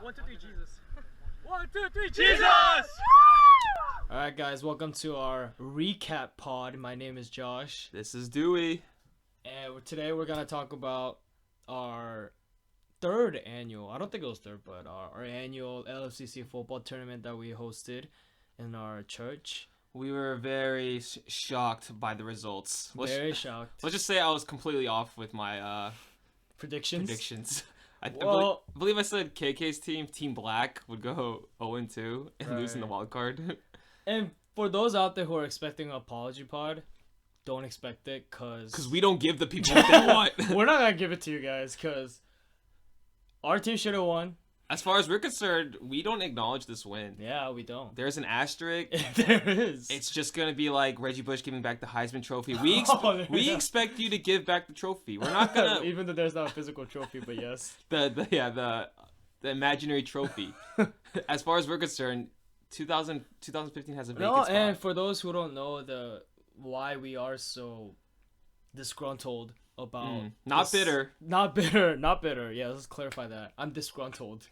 1, 2, 3, Jesus. 1, 2, 3, Jesus! Alright, guys, welcome to our recap pod. My name is Josh. This is Dewy. And today we're going to talk about our third annual, I don't think it was third, but our annual LFCC football tournament that we hosted in our church. We were very shocked by the results. Very shocked. Let's just say I was completely off with my predictions. I believe I said KK's team, Team Black, would go 0-2 and lose in the wild card. And for those out there who are expecting an apology pod, don't expect it because we don't give the people what they want. We're not going to give it to you guys because our team should have won. As far as we're concerned, we don't acknowledge this win. Yeah, we don't. There's an asterisk. There is. It's just going to be like Reggie Bush giving back the Heisman Trophy. We expect you to give back the trophy. We're not going to... Even though there's not a physical trophy, but yes. The imaginary trophy. As far as we're concerned, 2015 has a vacant spot. And for those who don't know why we are so disgruntled about not bitter. Yeah, let's clarify that. I'm disgruntled.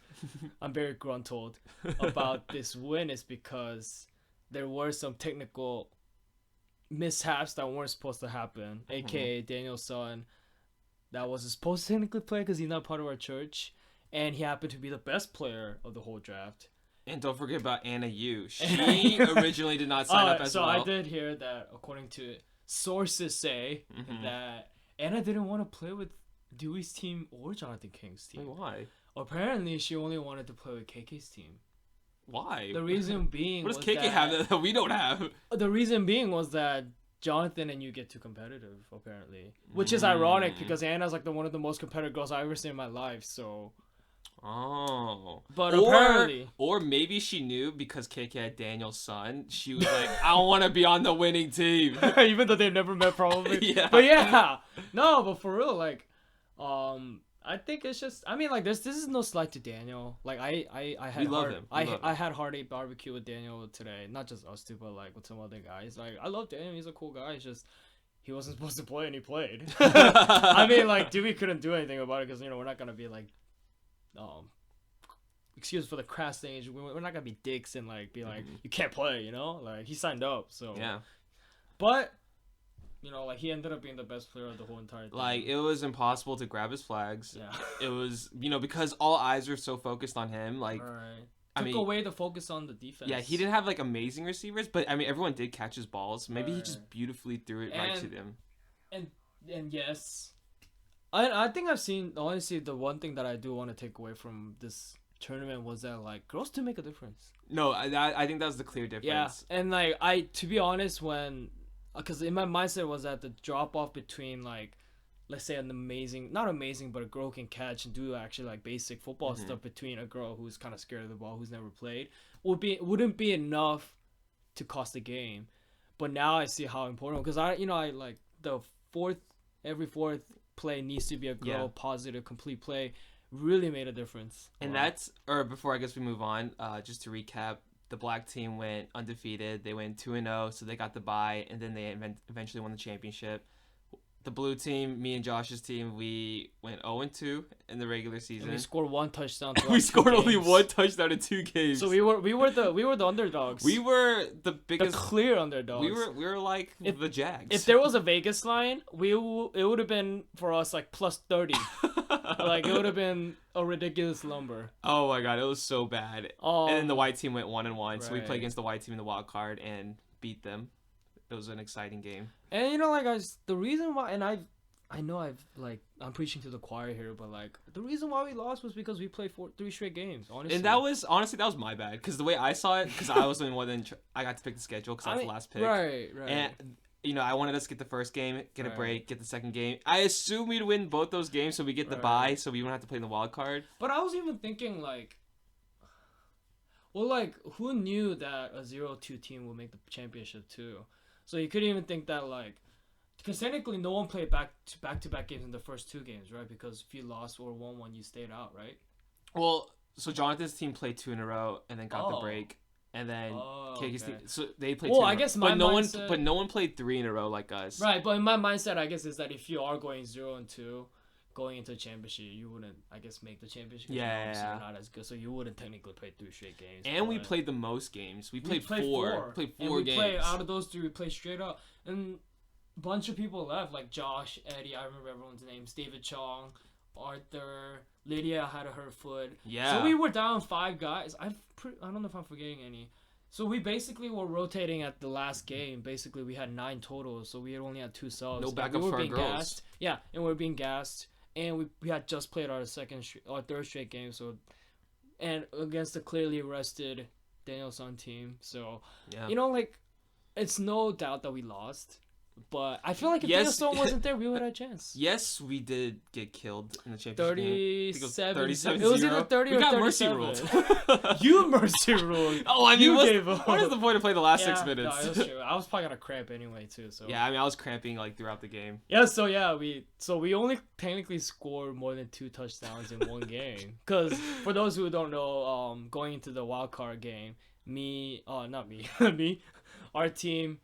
I'm very gruntled about this win is because there were some technical mishaps that weren't supposed to happen. AKA Daniel's son that wasn't supposed to technically play because he's not part of our church, and he happened to be the best player of the whole draft. And don't forget about Anna Yu. She originally did not sign up as well. So I did hear that, according to sources say that Anna didn't want to play with Dewy's team or Jonathan King's team. Wait, why? Apparently, she only wanted to play with KK's team. Why? The reason being what does KK have that we don't have? The reason being was that Jonathan and you get too competitive, apparently. Which is ironic because Anna's like one of the most competitive girls I've ever seen in my life, so... Oh. But apparently... Or maybe she knew because KK had Daniel's son. She was like, I don't want to be on the winning team. Even though they've never met, probably. Yeah. But yeah. No, but for real, like... I think it's just... I mean, like, this is no slight to Daniel. Like, I had... We love him. I had Heartache Barbecue with Daniel today. Not just us two, but, like, with some other guys. Like, I love Daniel. He's a cool guy. It's just... He wasn't supposed to play, and he played. I mean, like, Dewey couldn't do anything about it because, you know, we're not going to be, like... excuse for the crass thing. We're not gonna be dicks and like be like you can't play, you know. Like he signed up, so yeah. But you know, like he ended up being the best player of the whole entire thing. Like it was impossible to grab his flags. Yeah, it was because all eyes were so focused on him. Like took away the focus on the defense. Yeah, he didn't have like amazing receivers, but I mean everyone did catch his balls. Maybe he just beautifully threw it right to them. And yes. I think I've seen, honestly, the one thing that I do want to take away from this tournament was that, like, girls do make a difference. No, I think that was the clear difference. Yeah, and, like, to be honest, because in my mindset was that the drop-off between, like, let's say not amazing, but a girl can catch and do actually, like, basic football stuff between a girl who's kind of scared of the ball, who's never played, wouldn't be enough to cost the game. But now I see how important, because I like, every fourth play needs to be a girl positive complete play really made a difference. And before I guess we move on, just to recap, the Black team went undefeated. They went 2-0, so they got the bye, and then they eventually won the championship. The Blue team, me and Josh's team, we went 0-2 in the regular season. And we scored one touchdown. We scored only one touchdown in 2 games. So we were the underdogs. We were the biggest, the clear underdogs. We were like the Jags. If there was a Vegas line, it would have been for us like plus 30. Like it would have been a ridiculous number. Oh my god, it was so bad. And then the white team went 1-1, so we played against the white team in the wild card and beat them. It was an exciting game. And you know, like the reason why, and I know I'm preaching to the choir here, but like the reason why we lost was because we played 3 straight games. Honestly, and that was my bad because the way I saw it, because I was the one I got to pick the schedule because I was the last pick. Right. And I wanted us to get the first game, get a break, get the second game. I assumed we'd win both those games, so we get the bye, so we wouldn't have to play in the wild card. But I was even thinking like, well, like who knew that a 0-2 team would make the championship too? So you could even think that, like, because technically no one played back-to-back games in the first 2 games, right? Because if you lost or won one, you stayed out, right? Well, so Jonathan's team played 2 in a row and then got the break. And then KK's team, so they played 2 in a row. I guess no one played 3 in a row like us. Right, but in my mindset, I guess, is that if you are going 0-2, going into the championship, you wouldn't, I guess, make the championship. Yeah, obviously you're not as good, so you wouldn't technically play 3 straight games. And we played the most games. We played 4. We played 4 games. Out of those 3, we played straight up. And a bunch of people left, like Josh, Eddie, I remember everyone's names, David Chong, Arthur, Lydia had a hurt foot. Yeah. So we were down 5 guys. I don't know if I'm forgetting any. So we basically were rotating at the last game. Basically, we had 9 total, so we only had 2 subs. No backup for our girls. Gassed. Yeah, and we were being gassed. And we had just played our third straight game. So, and against the clearly rested Danielson team. So, you know, like, it's no doubt that we lost. But I feel like if Danielson wasn't there, we would have a chance. Yes, we did get killed in the championship 37. game. It was either 30 we or got 37. mercy ruled. You mercy ruled. Oh, I mean, you gave up. what is the point to play the last 6 minutes? No, that's true. I was probably gonna cramp anyway too. So yeah, I mean, I was cramping like throughout the game. Yeah, so we only technically scored more than 2 touchdowns in one game. Because for those who don't know, going into the wild card game, me, our team,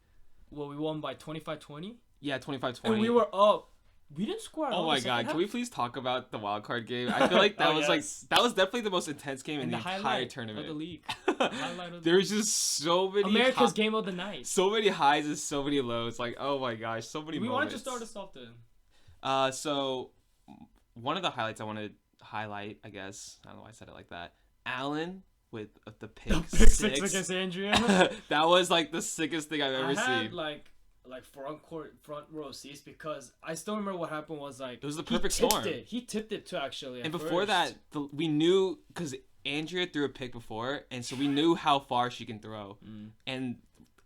we won by 25-20. Yeah, 25-20. And we were up. We didn't score at all. Oh my god, can we please talk about the wild card game? I feel like that that was definitely the most intense game in the entire tournament. Of the league. There's just so many America's game of the night. So many highs and so many lows. Like, oh my gosh, so many moments. We wanted to start us off then. So one of the highlights I want to highlight, I guess, I don't know why I said it like that. Allen with the pick 6 against Andrea. That was like the sickest thing I've ever seen. Like front row seats, because I still remember what happened was like it was the perfect storm. He tipped it too, actually. And before that, we knew, because Andrea threw a pick before, and so we knew how far she can throw. And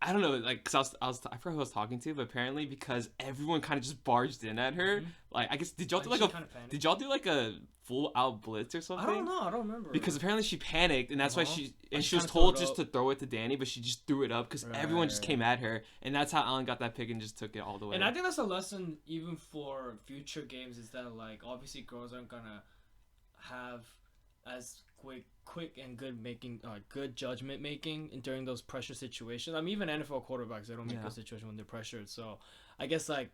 I don't know, like, cause I forgot who I was talking to, but apparently because everyone kind of just barged in at her, like, I guess did y'all do like a full out blitz or something? I don't know, I don't remember. Because apparently she panicked, and that's why she was told just to throw it to Danny, but she just threw it up because everyone just came at her, and that's how Allen got that pick and just took it all the way. And I think that's a lesson even for future games, is that like obviously girls aren't gonna have as quick and good judgment making during those pressure situations. I mean, even NFL quarterbacks, they don't make good situations when they're pressured. So I guess like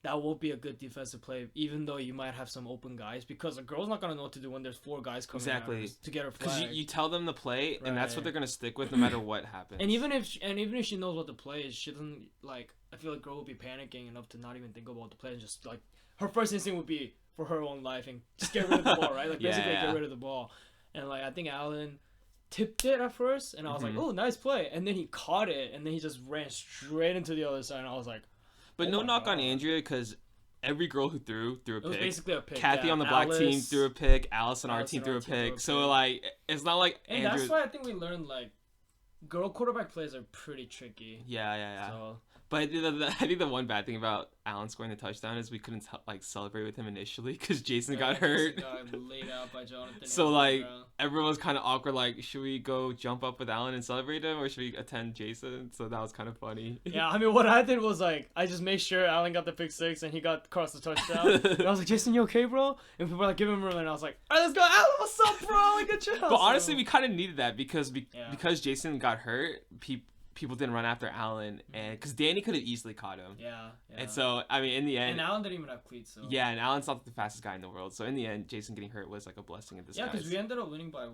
that will be a good defensive play, even though you might have some open guys, because a girl's not gonna know what to do when there's 4 guys coming at her to get her flag. Because you tell them the play, and that's what they're gonna stick with no matter what happens. And even if she knows what the play is, she doesn't like. I feel like girl will be panicking enough to not even think about the play, and just like her first instinct would be for her own life and just get rid of the ball, right? Like basically get rid of the ball. And like I think Allen tipped it at first, and I was like, "Oh, nice play!" And then he caught it, and then he just ran straight into the other side, and I was like, "But no knock on Andrea, because every girl who threw a pick. It was basically a pick. Kathy on the black team threw a pick. Alice on our team threw a pick. So like, it's not like and that's why I think we learned like girl quarterback plays are pretty tricky. Yeah. So. But I think the one bad thing about Allen scoring the touchdown is we couldn't like celebrate with him initially because Jason got hurt. Jason got laid out by Jonathan. So like everyone was kind of awkward. Like, should we go jump up with Allen and celebrate him, or should we attend Jason? So that was kind of funny. Yeah, I mean, what I did was like I just made sure Allen got the pick 6 and he got across the touchdown. And I was like, Jason, you okay, bro? And people were like, give him room, and I was like, all right, let's go, Allen. What's up, bro? Like, good job. But honestly, we kind of needed that because Jason got hurt. People didn't run after Allen, and because Danny could have easily caught him. Yeah. And so, I mean, in the end... And Allen didn't even have cleats, so... Yeah, and Allen's not the fastest guy in the world. So, in the end, Jason getting hurt was, like, a blessing in disguise. Yeah, because we ended up winning by,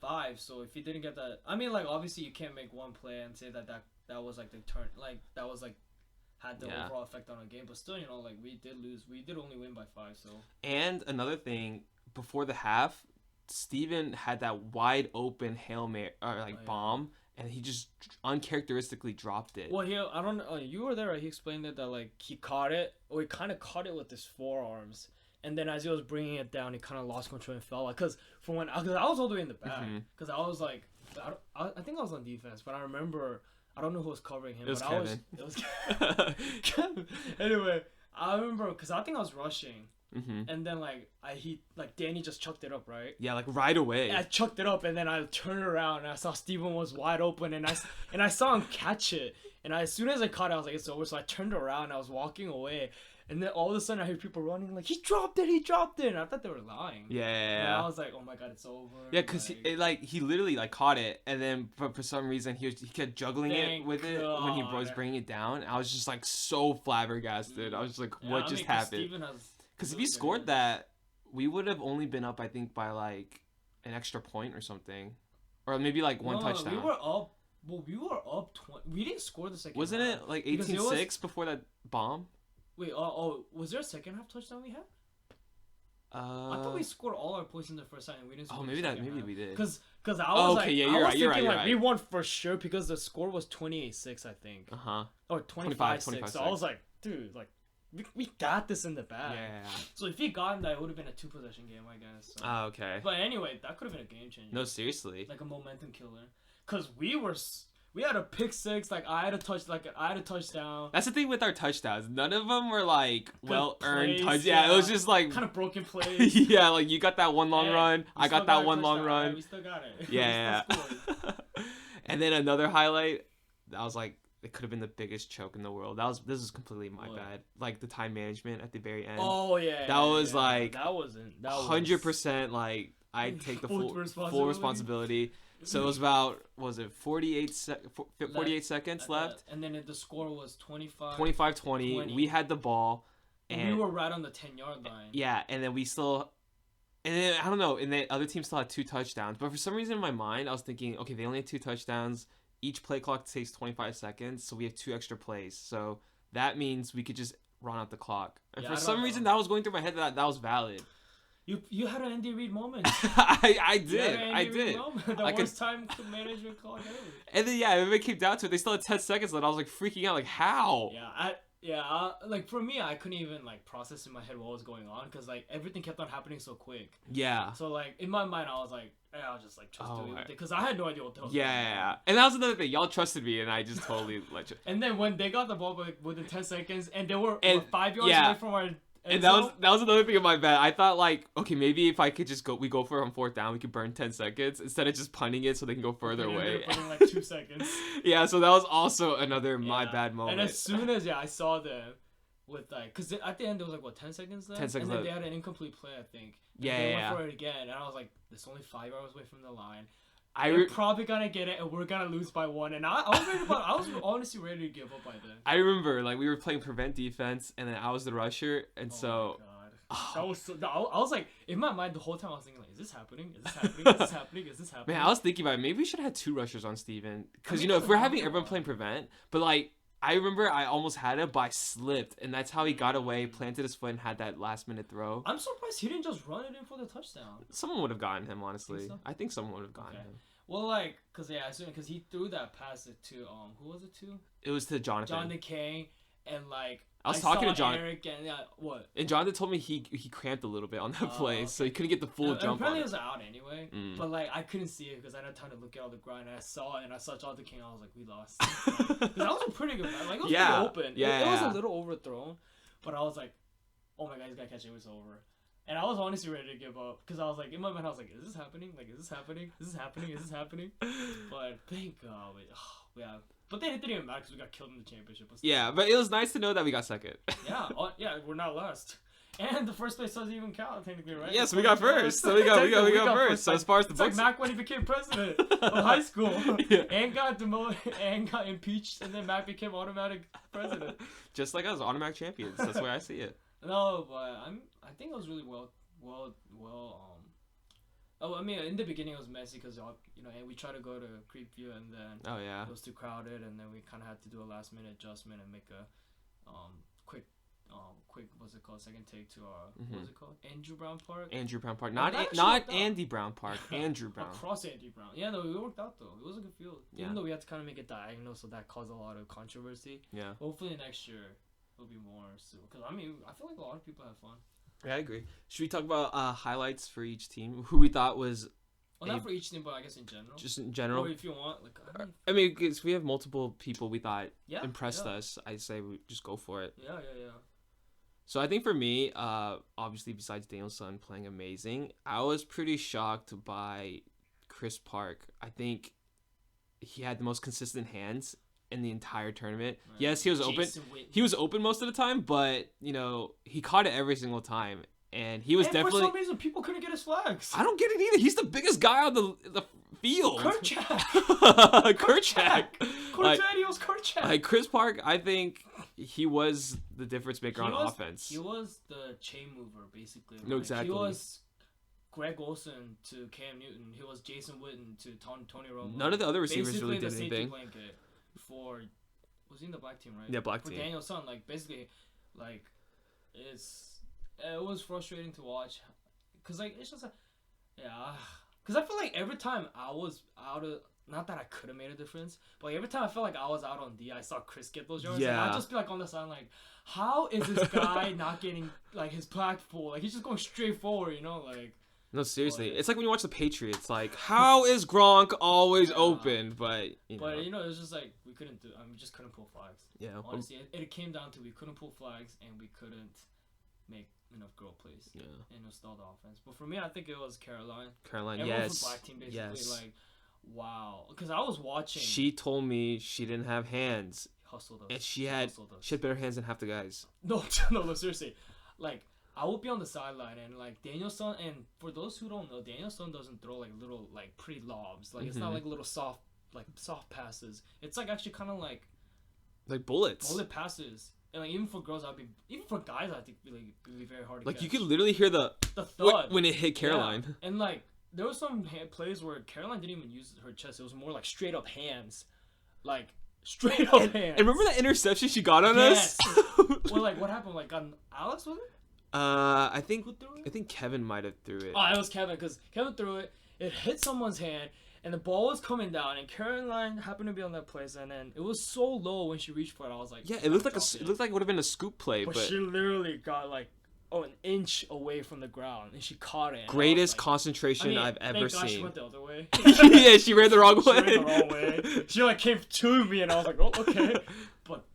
5? So, if he didn't get that... I mean, like, obviously, you can't make one play and say that was, like, the turn... Like, that was, like, had the overall effect on our game. But still, you know, like, we did lose. We did only win by 5, so... And another thing, before the half, Steven had that wide open Hail Mary, or, bomb... And he just uncharacteristically dropped it. Well, I don't know. You were there, right? He explained it that, like, he caught it, or he kind of caught it with his forearms. And then as he was bringing it down, he kind of lost control and fell. Like, because I was all the way in the back. Because I was, like, I think I was on defense. But I remember, I don't know who was covering him. It was Kevin. It was Kevin. Anyway, I remember, because I think I was rushing. And then Danny just chucked it up, right? Yeah, like right away. I chucked it up, and then I turned around and I saw Steven was wide open, and I saw him catch it. And as soon as I caught it, I was like, it's over. So I turned around and I was walking away, and then all of a sudden I heard people running like, he dropped it. And I thought they were lying. Yeah. And I was like, oh my god, it's over. Yeah, because he literally like caught it, and then for some reason he kept juggling it with it when he was bringing it down. I was just like so flabbergasted. I was just like, what just happened? Because if he scored that, we would have only been up, I think, by like an extra point or something, or maybe like one touchdown. We were up. Well, we were up 20. We didn't score the second. Wasn't half. it like 18-6 before that bomb? Wait, was there a second half touchdown we had? I thought we scored all our points in the first half and we didn't score. Maybe we did. Because I was you're right. You're right. We won for sure because the score was 28-6, I think. Or 25-6. So I was like, dude, like we got this in the bag. Yeah. So if he gotten that, it would have been a 2-possession game, I guess. So. Okay. But anyway, that could have been a game changer. No, seriously. Like a momentum killer. Cause we had a pick six, I had a touchdown. That's the thing with our touchdowns. None of them were like well earned touchdowns. Yeah, it was just like kind of broken plays. Yeah, like you got that one long run. I got that one long run. Yeah, we still got it. Yeah. And then another highlight. That was like it could have been the biggest choke in the world. This is completely my bad. Like the time management at the very end. Oh yeah. That was like that wasn't 100%. Like I take the full responsibility. So it was about 48 seconds left. And then the score was 25-20. We had the ball. And we were right on the 10-yard line. Yeah, and then I don't know, and the other team still had 2 touchdowns. But for some reason in my mind, I was thinking, okay, they only had 2 touchdowns. Each play clock takes 25 seconds, so we have 2 extra plays. So that means we could just run out the clock. And for some reason, that was going through my head that was valid. You had an Andy Reid moment. I did. The worst time management clock ever. And then if it came down to it, they still had 10 seconds left. I was like freaking out, like how? Like for me, I couldn't even like process in my head what was going on because like everything kept on happening so quick. Yeah. So like in my mind, I was like, I'll just like trust doing it because I had no idea what the hell. Yeah. And that was another thing. Y'all trusted me, and I just totally let you. And then when they got the ball like within 10 seconds, and they were 5 yards away from our. And that was another thing in my bet. I thought like, okay, maybe if I could just go for it on 4th down, we could burn 10 seconds instead of just punting it so they can go further away. Burning like 2 seconds. Yeah, so that was also another my bad moment. And as soon as I saw them with like, cause at the end there was like what 10 seconds left. 10 seconds and then left. they had an incomplete play, I think. And they went for it again, and I was like, it's only 5 yards away from the line. We're probably gonna get it, and we're gonna lose by 1. And I was honestly ready to give up by then. I remember like we were playing prevent defense, and then I was the rusher, and so. That was so. I was like, in my mind the whole time I was thinking like, is this happening? Is this happening? Is this happening? Is this happening? Man, I was thinking about it. Maybe we should have had 2 rushers on Steven. Because, if we're having everyone playing prevent, but like, I remember I almost had it, but I slipped, and that's how he got away, planted his foot, and had that last-minute throw. I'm surprised he didn't just run it in for the touchdown. Someone would have gotten him, honestly. I think someone would have gotten him. Well, like, because he threw that pass to, who was it to? It was to Jonathan. Jonathan Kane, and like, I was talking to John. Eric and what? And Jonathan told me he cramped a little bit on that play, so he couldn't get the full jump apparently on it. It was out anyway, but like I couldn't see it because I had time to look at all the grind. And I saw it, and I saw Jonathan King. I was like, we lost. Because that was a pretty good play. Like, it was pretty open. It was a little overthrown, but I was like, oh my God, he's gonna catch it. It was over. And I was honestly ready to give up because I was like, in my mind, I was like, is this happening? Like, is this happening? Is this happening? Is this happening? But thank God, yeah. But then it didn't even matter because we got killed in the championship. Yeah, but it was nice to know that we got second. Yeah, we're not last. And the first place doesn't even count technically, right? Yes, we got first. So we got first. So as far as the books, like Mac when he became president of high school, and got demoted, and got impeached, and then Mac became automatic president. Just like us, automatic champions. That's where I see it. No, but I think it was really well. I mean, in the beginning it was messy because and we tried to go to Creekview and then it was too crowded, and then we kind of had to do a last minute adjustment and make a quick what's it called, second take to our what was it called, Andrew Brown Park, not Andy Brown Park, Andrew Brown, across Andy Brown. Yeah, no, it worked out though. It was a good field, even though we had to kind of make it diagonal, so that caused a lot of controversy. Yeah, hopefully next year it'll be more so, because I mean I feel like a lot of people have fun. Yeah, I agree. Should we talk about highlights for each team? Who we thought was... Well, not for each team, but I guess in general. Just in general? Or if you want. I mean, because we have multiple people we thought impressed us. I say we just go for it. Yeah. So I think for me, obviously besides Danielson playing amazing, I was pretty shocked by Chris Park. I think he had the most consistent hands in the entire tournament. Right. Yes, he was open. He was open most of the time, but he caught it every single time, and he was definitely. For some reason, people couldn't get his flags. I don't get it either. He's the biggest guy on the field. Kerchak. Kerchak. Cortadios Kerchak. Like Chris Park, I think he was the difference maker on offense. He was the chain mover, basically. No, exactly. He was Greg Olsen to Cam Newton. He was Jason Witten to Tony Romo. None of the other receivers basically really did anything. Blanket for was he in the black team, right? Yeah, black for team. Danielson, like basically, like it was frustrating to watch, cause like it's just cause I feel like every time I was out of. Not that I could have made a difference, but like every time I felt like I was out on D, I saw Chris get those yards. Yeah. And I'd just be like on the side, like, how is this guy not getting like his plaque full? Like he's just going straight forward, you know? Like. No, seriously, it's like when you watch the Patriots. Like, how is Gronk always open? But you know, it was just like we couldn't do. We just couldn't pull flags. Yeah. Honestly, it came down to we couldn't pull flags and we couldn't make enough girl plays. Yeah. And stall the offense. But for me, I think it was Caroline. Everyone yes. From black team basically like. Wow, because I was watching. She told me she didn't have hands. Hustled us. And she had better hands than half the guys. No, seriously. Like, I would be on the sideline and like Danielson, and for those who don't know, Danielson doesn't throw like little like pretty lobs. Like it's not like little soft passes. It's like actually kind of like bullets. Bullet passes. And like even for girls, even for guys, I think it'd be very hard to catch. You could literally hear the thud when it hit Caroline. Yeah. And like. There were some plays where Caroline didn't even use her chest. It was more like straight up hands. Like, straight up hands. And remember that interception she got on us? Well, like, what happened? Like, on Alex, was it? I think Kevin might have threw it. Oh, it was Kevin, because Kevin threw it. It hit someone's hand, and the ball was coming down, and Caroline happened to be on that place, and then it was so low when she reached for it. I was like... Yeah, it looked like it would have been a scoop play, but... she literally got, like... an inch away from the ground, and she caught it. Greatest concentration I've ever seen. She went the other way. Yeah, she ran the wrong way. She like came to me, and I was like, "Oh, okay." But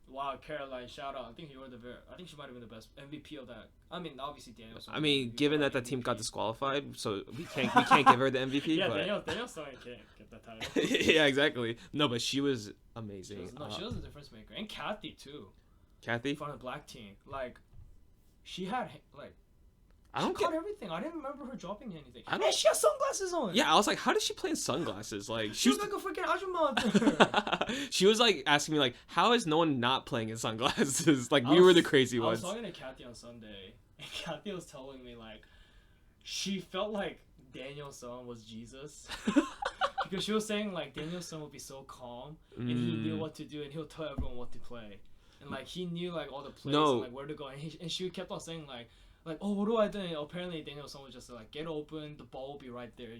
wow, Caroline, shout out! I think she might have been the best MVP of that. I mean, obviously Daniel. I mean, given that team got disqualified, so we can't give her the MVP. Yeah, but... Daniel Stein can't get that title. Yeah, exactly. No, but she was amazing. She was a difference maker, and Kathy too. Kathy from the black team, like. She had like. I don't caught everything. I didn't remember her dropping anything. And she had sunglasses on. Yeah, I was like, how does she play in sunglasses? Like she was like a freaking Ajumma. She was like asking me like, how is no one not playing in sunglasses? Like we were the crazy ones. I was talking to Kathy on Sunday, and Kathy was telling me like, she felt like Danielson was Jesus. Because she was saying like Danielson would be so calm, and he knew what to do, and he'll tell everyone what to play. And like he knew like all the plays and like where to go, and she kept on saying like oh, what do I do? And apparently Danielson was just like, get open, the ball will be right there.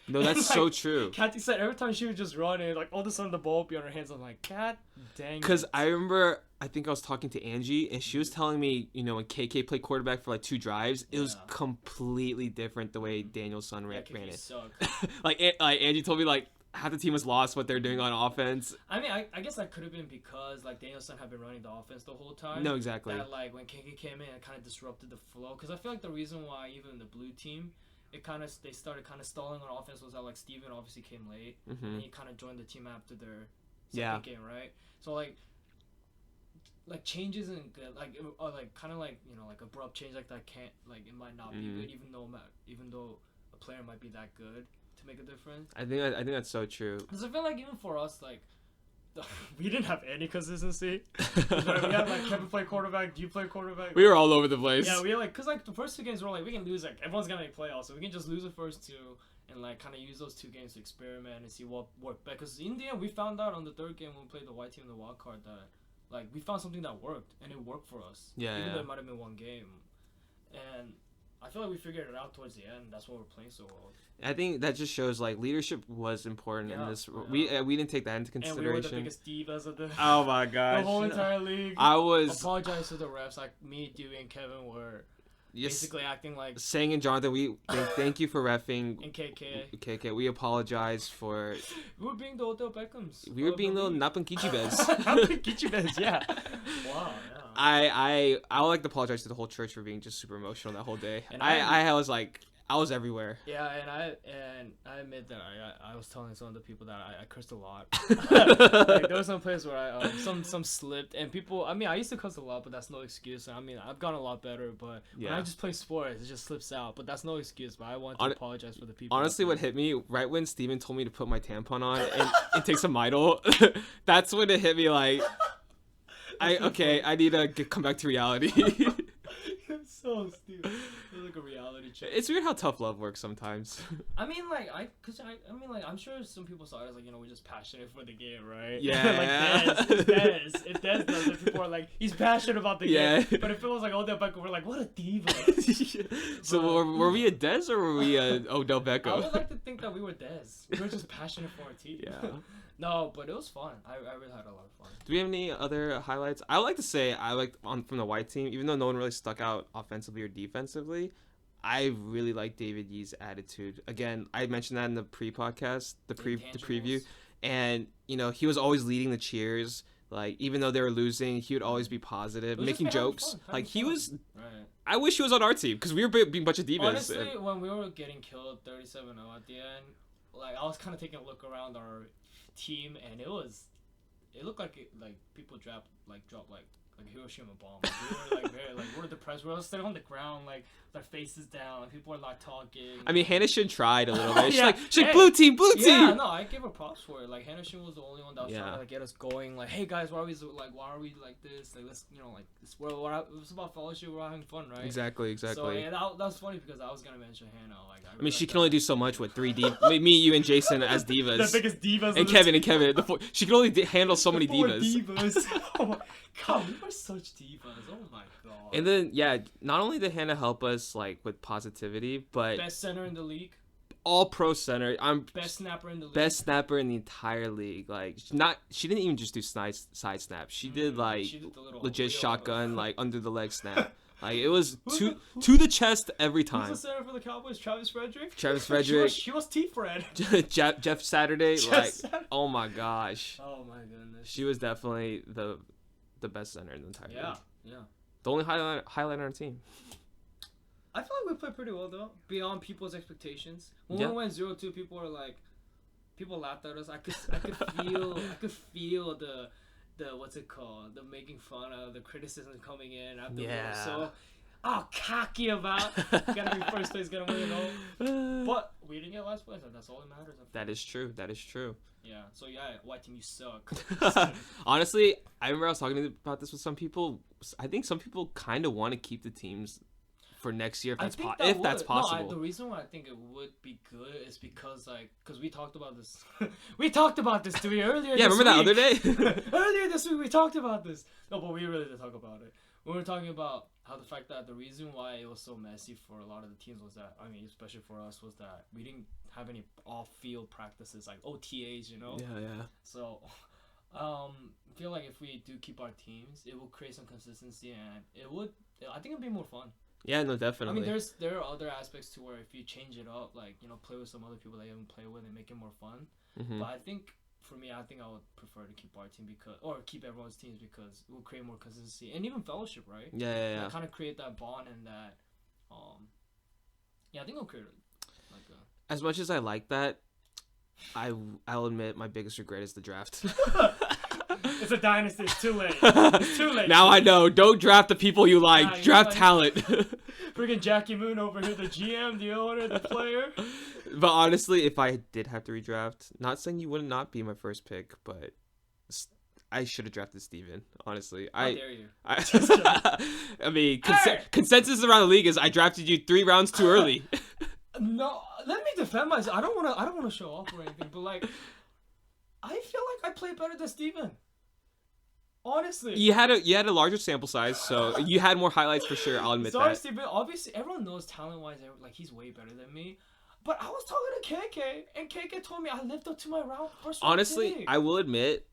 No, that's so true. Kathy said every time she would just run, and like all of a sudden the ball would be on her hands. I'm like, God dang. Because I remember, I think I was talking to Angie, and she was telling me, when KK played quarterback for like 2 drives, it was completely different the way Danielson ran it. Like Angie told me like. Half the team was lost what they're doing on offense. I mean, I guess that could have been because like Danielson had been running the offense the whole time. No, exactly. That like when KK came in, it kind of disrupted the flow. Because I feel like the reason why even the blue team, they started kind of stalling on offense was that like Steven obviously came late, and he kind of joined the team after their second game, right? So like changes and like kind of like like abrupt change like that can't it might not be good even though a player might be that good to make a difference. I think that's so true. Because I feel like even for us, like, we didn't have any consistency. We had like Kevin play quarterback, you play quarterback. We were all over the place. Yeah, we had because the first 2 games were we can lose everyone's gonna make playoffs, so we can just lose the first 2 and kind of use those 2 games to experiment and see what worked. Because in the end, we found out on the 3rd game when we played the white team in the wild card that we found something that worked, and it worked for us. Yeah. Even though it might have been 1 game, and I feel like we figured it out towards the end. That's why we're playing so well. I think that just shows leadership was important in this. Yeah. We didn't take that into consideration. And we were the biggest divas of the. Oh my gosh. The whole entire league. I was apologize to the refs. Like me, Dewy, and Kevin were basically acting like saying in Jonathan, we thank you for reffing. And KK, we apologize for. We were being the Odell Beckhams. We were being the Napankichibes. Napankichibes, yeah. Wow. Yeah. I would like to apologize to the whole church for being just super emotional that whole day. And I was like. I was everywhere. Yeah, and I admit that I was telling some of the people that I cursed a lot. There were some places where I some slipped, and people. I mean, I used to cuss a lot, but that's no excuse. I mean, I've gotten a lot better, but when I just play sports, it just slips out. But that's no excuse. But I want to apologize for the people. Honestly, what hit me right when Steven told me to put my tampon on and take some Midol, that's when it hit me like. I need to come back to reality. I'm so stupid. It's like a reality check. It's weird how tough love works sometimes. I mean, like, I'm sure some people saw it as, like, we're just passionate for the game, right? Yeah. Like, if Dez does it, people are like, he's passionate about the game. But if it was, like, Odell Beckham, we're like, what a diva. So were we a Dez or were we a Odell Beckham? I would like to think that we were Dez. We were just passionate for our team. Yeah. No, but it was fun. I really had a lot of fun. Do we have any other highlights? I would like to say I liked from the white team, even though no one really stuck out offensively or defensively. I really like David Yee's attitude. Again, I mentioned that in the pre-podcast, the preview, and he was always leading the cheers. Like, even though they were losing, he would always be positive, making jokes. Like, he was. Right. I wish he was on our team because we were being a bunch of divas. Honestly, when we were getting killed 37-0 at the end, like, I was kind of taking a look around our team, and it looked like people dropped like a Hiroshima bomb. Like, we were we're depressed. We were sitting on the ground, like, with our faces down. Like, people are not talking. I mean, Hannah-Shin tried a little bit. She's like, hey, blue team. Yeah, no, I give her props for it. Like, Hannah-Shin was the only one that was trying to, like, get us going. Like, hey guys, why are we like this? Like, let's it was about fellowship. We're having fun, right? Exactly. So yeah, that was funny because I was gonna mention Hannah. Like, I mean, she can only do so much with 3D. Me, you, and Jason as divas. The biggest divas. And Kevin. She can only handle so many divas. Oh my God, we were such divas. Oh my God. And then, yeah, not only did Hannah help us, like, with positivity, but best center in the league. All pro center. Best snapper in the league. Best snapper in the entire league. Like, she didn't even just do side snap. She did the legit shotgun, like, under the leg snap. Like, it was to the chest every time. Who's the center for the Cowboys? Travis Frederick. She was T-Fred. Jeff Saturday. Oh my gosh. Oh my goodness. She was definitely the best center in the entire league. Yeah. The only highlight on our team. I feel like we played pretty well though, beyond people's expectations. When we went 0-2, people laughed at us. I could feel the what's it called? The making fun of, the criticism coming in after we were so cocky about gotta be first place, gotta win, But we didn't get last place, and that's all that matters. That is true. Yeah. So yeah, white team, you suck. Honestly, I remember I was talking about this with some people. I think some people kind of want to keep the teams for next year if that's possible. No, the reason why I think it would be good is because we talked about this. We talked about this to me earlier. Yeah, remember that other day? Earlier this week we talked about this. No, but we really did talk about it. We were talking about how the fact that the reason why it was so messy for a lot of the teams was that, I mean, especially for us, was that we didn't have any off-field practices like OTAs, Yeah. So, I feel like if we do keep our teams, it will create some consistency, and I think it'd be more fun. Yeah, no, definitely. I mean, there are other aspects to where if you change it up, like, play with some other people that you haven't played with and make it more fun. Mm-hmm. But I think, for me, I would prefer to keep our team or keep everyone's teams because it will create more consistency and even fellowship, right? Yeah. Kind of create that bond and that, I think it'll create As much as I like that, I'll admit my biggest regret is the draft. It's a dynasty. It's too late. Now I know. Don't draft the people you like. Draft talent. Freaking Jackie Moon over here, the GM, the owner, the player. But honestly, if I did have to redraft, not saying you would not be my first pick, but I should have drafted Steven, honestly. How dare you? I mean, consensus around the league is I drafted you 3 rounds too early. No, let me defend myself. I don't want to show off or anything, but like, I feel like I played better than Steven. Honestly, you had a larger sample size, so you had more highlights for sure. I'll admit that. Sorry, Steven. Obviously, everyone knows talent-wise, like, he's way better than me. But I was talking to KK, and KK told me I lived up to my first round. Honestly, pick. I will admit,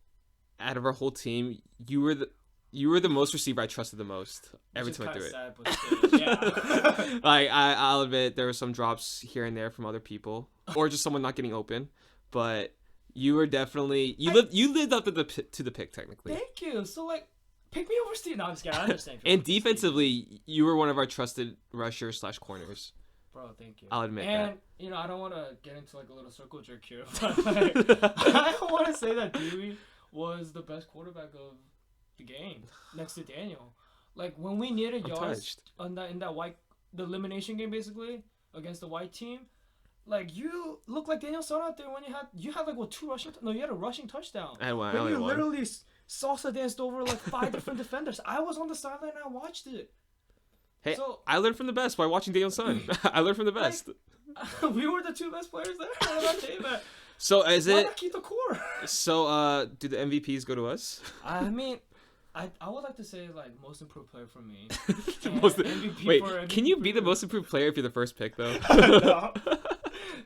out of our whole team, you were the most receiver I trusted the most every time I threw it. Sad, but still, yeah. Like I'll admit there were some drops here and there from other people, or just someone not getting open, but. You were definitely you lived up to the pick technically. Thank you. So like, pick me over Steve. No, I'm just kidding. I understand. And defensively, you were one of our trusted rushers / corners. Bro, thank you. I'll admit that. And I don't want to get into like a little circle jerk here, but like, I want to say that Dewy was the best quarterback of the game next to Daniel. Like when we needed yards in that the elimination game basically against the white team. Like, you look like Daniel Son out there when you had like 2 rushing. No, you had a rushing touchdown. I you salsa danced over like 5 different defenders. I was on the sideline and I watched it. Hey, So, I learned from the best by watching Daniel Son. I learned from the best. we were the 2 best players there. I'm not saying that. So is Why it? not keep the core? So do the MVPs go to us? I mean, I would like to say like most improved player for me. Wait, MVP can you be the most improved player if you're the first pick though?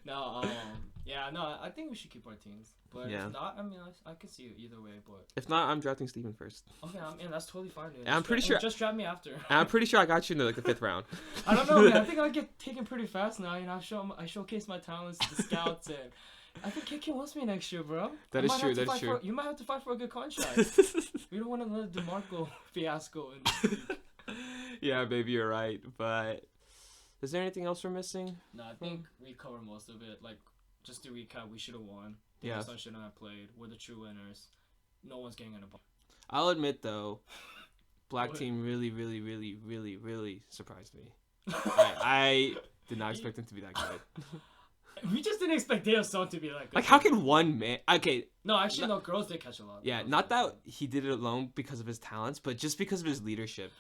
No, yeah, no, I think we should keep our teams. But Yeah. if not, I mean, I can see it either way. But If not, I'm drafting Steven first. okay, I mean that's totally fine. Dude. And I'm pretty sure. Just draft me after. And I'm pretty sure I got you in the 5th round. I don't know, man. I think I'll get taken pretty fast now. You know, I showcase my talents to the scouts, and I think KK wants me next year, bro. That is true. That is true. You might have to fight for a good contract. We don't want another DeMarco fiasco in this league. Yeah, maybe you're right. But is there anything else we're missing? No, I think we covered most of it. Like, just to recap, we should have won. Yeah. Sun shouldn't have played. We're the true winners. No one's getting in a ball. I'll admit though, Black What? Team really surprised me. I did not expect them to be that good. We just didn't expect Dale Son to be like. Like, how can one man? Okay, No, actually, no. Girls did catch a lot. yeah, Girls not did catch a that he did it alone because of his talents, but just because of his leadership.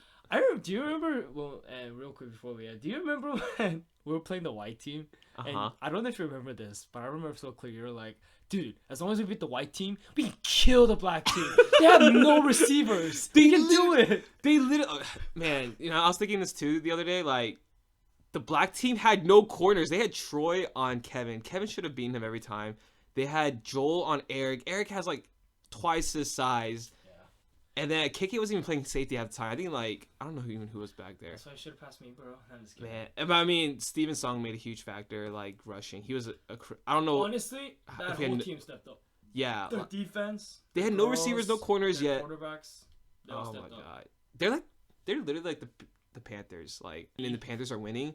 Do you remember? Well, and real quick before we end, do you remember when we were playing the white team? And I don't know if you remember this, but I remember so clear. You were like, "Dude, as long as we beat the white team, we can kill the black team. They have no receivers. They can do it." They literally, man. You know, I was thinking this too the other day. Like, the Black Team had no corners. They had Troy on Kevin. Kevin should have beaten him every time. They had Joel on Eric. Eric has like twice his size. And then KK wasn't even playing safety at the time. I think I don't know who was back there. So you should have passed me, bro. I'm just kidding. Man, but I mean, Steven Song made a huge factor, like rushing. He was I don't know. Honestly, that whole team stepped up. Yeah. Their defense. They had no receivers, no corners yet. Quarterbacks. They all Oh stepped my up. god. They're literally like the Panthers. Like, and the Panthers are winning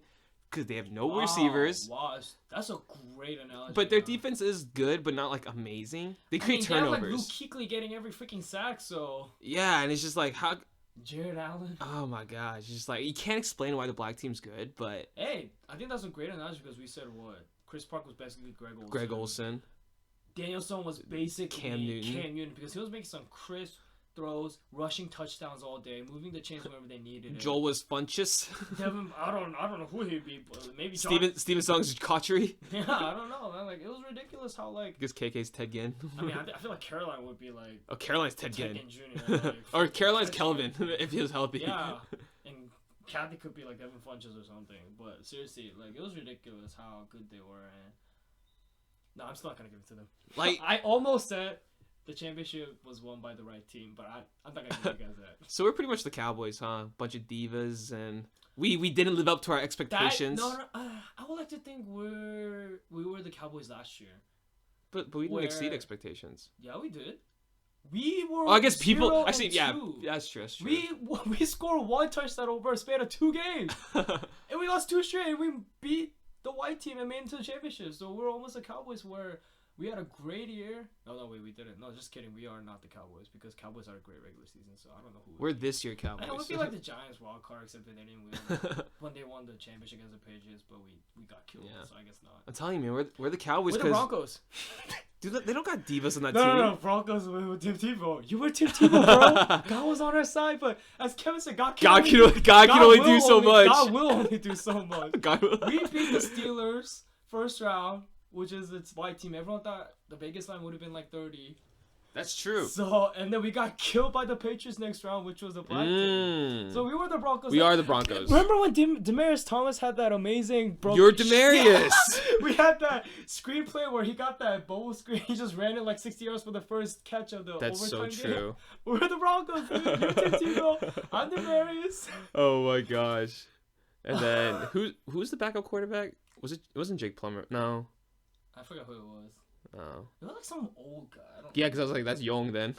because they have no receivers. Wow, that's a great analogy. But their defense is good, but not like amazing. They create They have turnovers. like Luke Kuechly getting every freaking sack, so. Yeah, and it's just like how. Jared Allen. Oh my gosh, it's just like you can't explain why the Black Team's good, but. Hey, I think that's a great analogy because we said what Chris Park was basically Greg Olsen. Greg Olsen. Danielson was basically Cam Newton because he was making some crisp throws, rushing touchdowns all day, moving the chains whenever they needed it. Joel was Funchess. Devin, I don't know who he'd be, but maybe Steven Song's Cotchery. Yeah, I don't know, man. Like, it was ridiculous how like. Because KK's Ted Ginn. I mean, I feel like Caroline would be like. Oh, Caroline's Ted Ginn. Jr. Like, Or Caroline's Kelvin if he was healthy. Yeah, and Kathy could be like Devin Funches or something. But seriously, like, it was ridiculous how good they were. And no, I'm still not gonna give it to them. Like, I almost said the championship was won by the right team, but I'm not gonna give you guys that. So we're pretty much the Cowboys, huh? Bunch of divas, and we didn't live up to our expectations. I would like to think we were the Cowboys last year. But we didn't exceed expectations. Yeah, we did. We were. Oh, I guess people actually, yeah, 2. that's true. That's true. We scored 1 touchdown over a span of 2 games, and we lost 2 straight. And we beat the white team and made it to the championship. So we're almost the Cowboys where. We had a great year. No, wait, we didn't. No, just kidding. We are not the Cowboys because Cowboys had a great regular season. So I don't know who. We're this year Cowboys. It would be like the Giants wild card, except that they didn't win when they won the championship against the Patriots, but we got killed. Yeah. So I guess not. I'm telling you, man, we're the Cowboys. We're the Broncos. Dude, they don't got divas on that team. No, Broncos with Tim Tebow. You were Tim Tebow, bro. God was on our side, but as Kevin said, God can only do so much. God will only do so much. Will. We beat the Steelers first round, which is its white team. Everyone thought the Vegas line would have been like 30. That's true. So, and then we got killed by the Patriots next round, which was the black team. So we were the Broncos. We are the Broncos. Remember when Demaryius Thomas had that amazing You're Demaryius. We had that screenplay where he got that bowl screen. He just ran it like 60 yards for the first catch of the That's overtime so true. game. We're the Broncos, dude. You're Tim Tebow. I'm Demaryius. Oh my gosh. And then who's the backup quarterback? It wasn't Jake Plummer. No. I forgot who it was. Oh. It was like some old guy. Yeah, because I was like, that's Young then.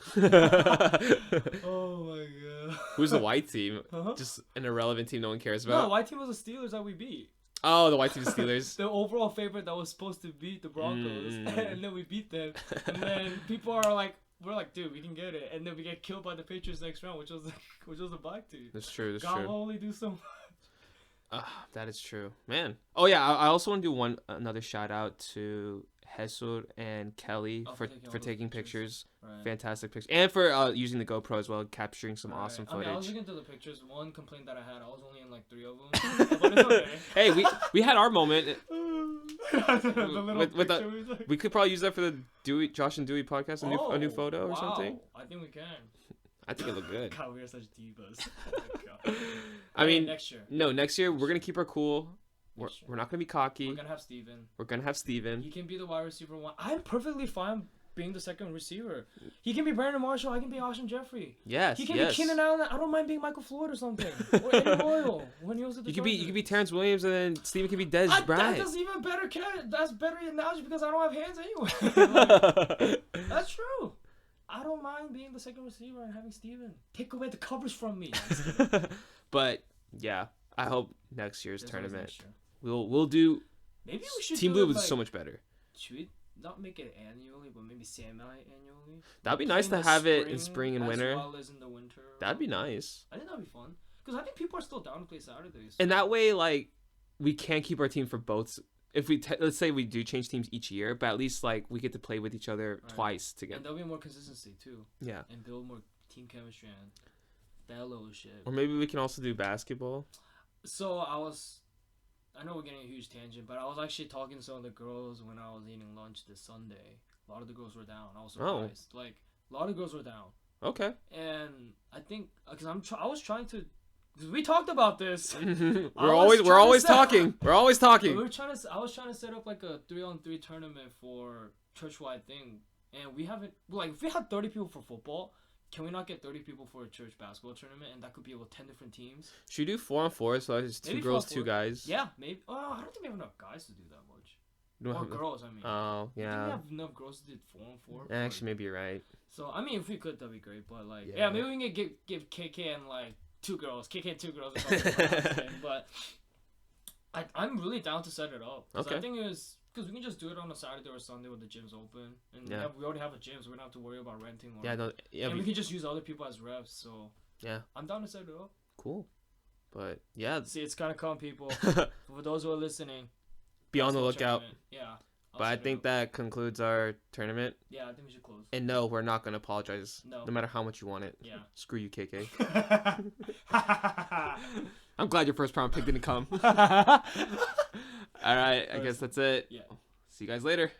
Oh my god. Who's the white team? Uh-huh. Just an irrelevant team no one cares No, about. the white team was the Steelers that we beat. Oh, the white team, the Steelers. The overall favorite that was supposed to beat the Broncos, and then we beat them. And then people are like, we're like, dude, we can get it. And then we get killed by the Patriots next round, which was a black team. That's true. God will only do so much. That is true, man. Oh yeah, I also want to do another shout out to Jesus and Kelly for taking pictures. Right. Fantastic pictures, and for using the GoPro as well, capturing some awesome footage. I was looking through the pictures. One complaint that I had, I was only in like 3 of them. But it's okay. Hey, we had our moment. We could probably use that for the Josh and Dewy podcast, a new photo or something. I think we can. I think it looked good. God, we are such divas. Oh my God. I mean, next year. No, next year we're gonna keep our cool. We're not gonna be cocky. We're gonna have Steven. He can be the wide receiver one. I'm perfectly fine being the second receiver. He can be Brandon Marshall. I can be Austin Jeffrey. Yes. He can be Keenan Allen. I don't mind being Michael Floyd or something. Or Eddie Royal when he was at the Chargers. You could be Terrence Williams, and then Steven could be Dez Bryant. That's even better. That's better analogy because I don't have hands anyway. That's true. I don't mind being the second receiver and having Steven take away the coverage from me. But yeah, I hope next year's tournament we'll do. Maybe we should. Team Blue was so much better. Should we not make it annually, but maybe semi-annually? That'd be nice to have it in spring and winter. As well as in the winter. That'd be nice. I think that'd be fun because I think people are still down to play Saturdays. And that way, like, we can't keep our team for both. If we let's say we do change teams each year, but at least like we get to play with each other twice together. And there'll be more consistency too. Yeah. And build more team chemistry and fellowship. Or maybe we can also do basketball. So I know we're getting a huge tangent, but I was actually talking to some of the girls when I was eating lunch this Sunday. A lot of the girls were down. I was surprised. Oh. Like a lot of girls were down. Okay. And I think because I was trying to. We talked about this. We're always talking. I was trying to set up like a 3-on-3 tournament for church-wide thing, and we haven't. Like, if we had 30 people for football, can we not get 30 people for a church basketball tournament, and that could be with 10 different teams? Should we do 4-on-4? So it's 2 girls, 2 guys. Yeah, maybe. Oh, I don't think we have enough guys to do that much. Or girls, I mean. Oh, yeah. I think we have enough girls to do 4-on-4. Actually, maybe you're right. So I mean, if we could, that'd be great. But like, yeah maybe we can give KK and like. 2 girls, KK and 2 girls, or something. But I'm really down to set it up. Okay. I think because we can just do it on a Saturday or Sunday when the gym's open, and we already have a gym, so we don't have to worry about renting one. And we can just use other people as refs. So I'm down to set it up. Cool, but yeah, see, it's kind of calm, people. For those who are listening, be on the lookout. Yeah. But I think that concludes our tournament. Yeah, I think we should close. And no, we're not going to apologize. No matter how much you want it. Yeah. Screw you, KK. I'm glad your first round pick didn't come. All right, I guess that's it. Yeah. See you guys later.